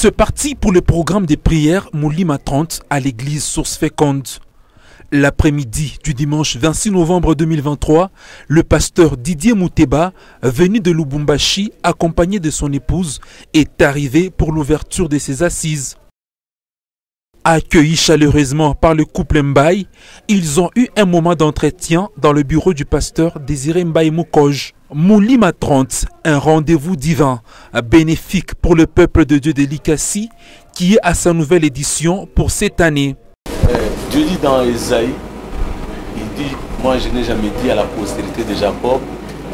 C'est parti pour le programme des prières Moulima 30 à l'église Source Féconde. L'après-midi du dimanche 26 novembre 2023, le pasteur Didier Mouteba, venu de Lubumbashi, accompagné de son épouse, est arrivé pour l'ouverture de ses assises. Accueillis chaleureusement par le couple Mbaye, ils ont eu un moment d'entretien dans le bureau du pasteur Désiré Mbaye Moukoj. Moulima 30, un rendez-vous divin, bénéfique pour le peuple de Dieu de l'Ikassi, qui est à sa nouvelle édition pour cette année. Dieu dit dans Ésaïe, il dit, moi je n'ai jamais dit à la postérité de Jacob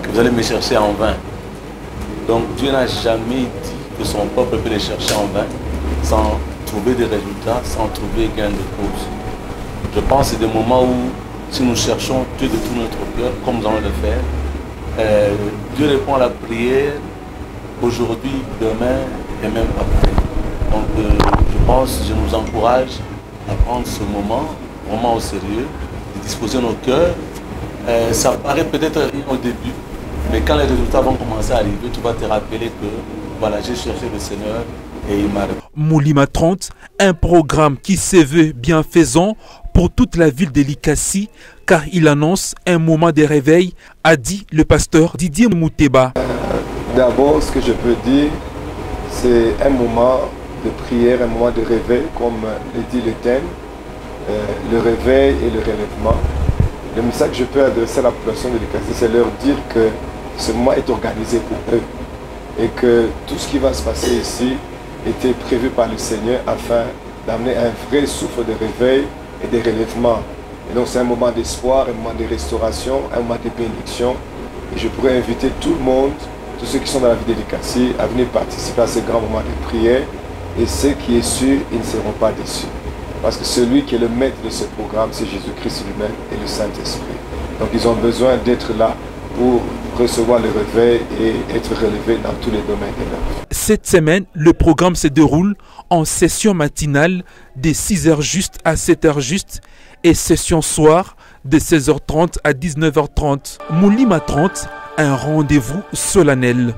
que vous allez me chercher en vain. Donc Dieu n'a jamais dit que son peuple peut le chercher en vain sans trouver des résultats, sans trouver gain de cause. Je pense que c'est des moments où si nous cherchons Dieu de tout notre cœur, comme nous allons le faire, Dieu répond à la prière aujourd'hui, demain et même après. Donc je pense, je nous encourage à prendre ce moment vraiment au sérieux, de disposer nos cœurs. Ça paraît peut-être rien au début, mais quand les résultats vont commencer à arriver, tu vas te rappeler que voilà, j'ai cherché le Seigneur et il m'a répondu. Moulima 30, un programme qui se veut bienfaisant pour toute la ville de l'Ikassi, car il annonce un moment de réveil, a dit le pasteur Didier Mouteba. D'abord, ce que je peux dire, c'est un moment de prière, un moment de réveil, comme le dit le thème, le réveil et le relèvement. Le message que je peux adresser à la population de l'Ikassi, c'est leur dire que ce moment est organisé pour eux et que tout ce qui va se passer ici était prévu par le Seigneur afin d'amener un vrai souffle de réveil et de relèvement. Et donc c'est un moment d'espoir, un moment de restauration, un moment de bénédiction. Et je pourrais inviter tout le monde, tous ceux qui sont dans la vie de l'Ikassi, à venir participer à ce grand moment de prière. Et ce qui est sûr, ils ne seront pas déçus. Parce que celui qui est le maître de ce programme, c'est Jésus-Christ lui-même et le Saint-Esprit. Donc ils ont besoin d'être là pour recevoir le réveil et être relevés dans tous les domaines de leur vie. Cette semaine, le programme se déroule en session matinale de 6h juste à 7h juste et session soir de 16h30 à 19h30. Moulima 30, un rendez-vous solennel.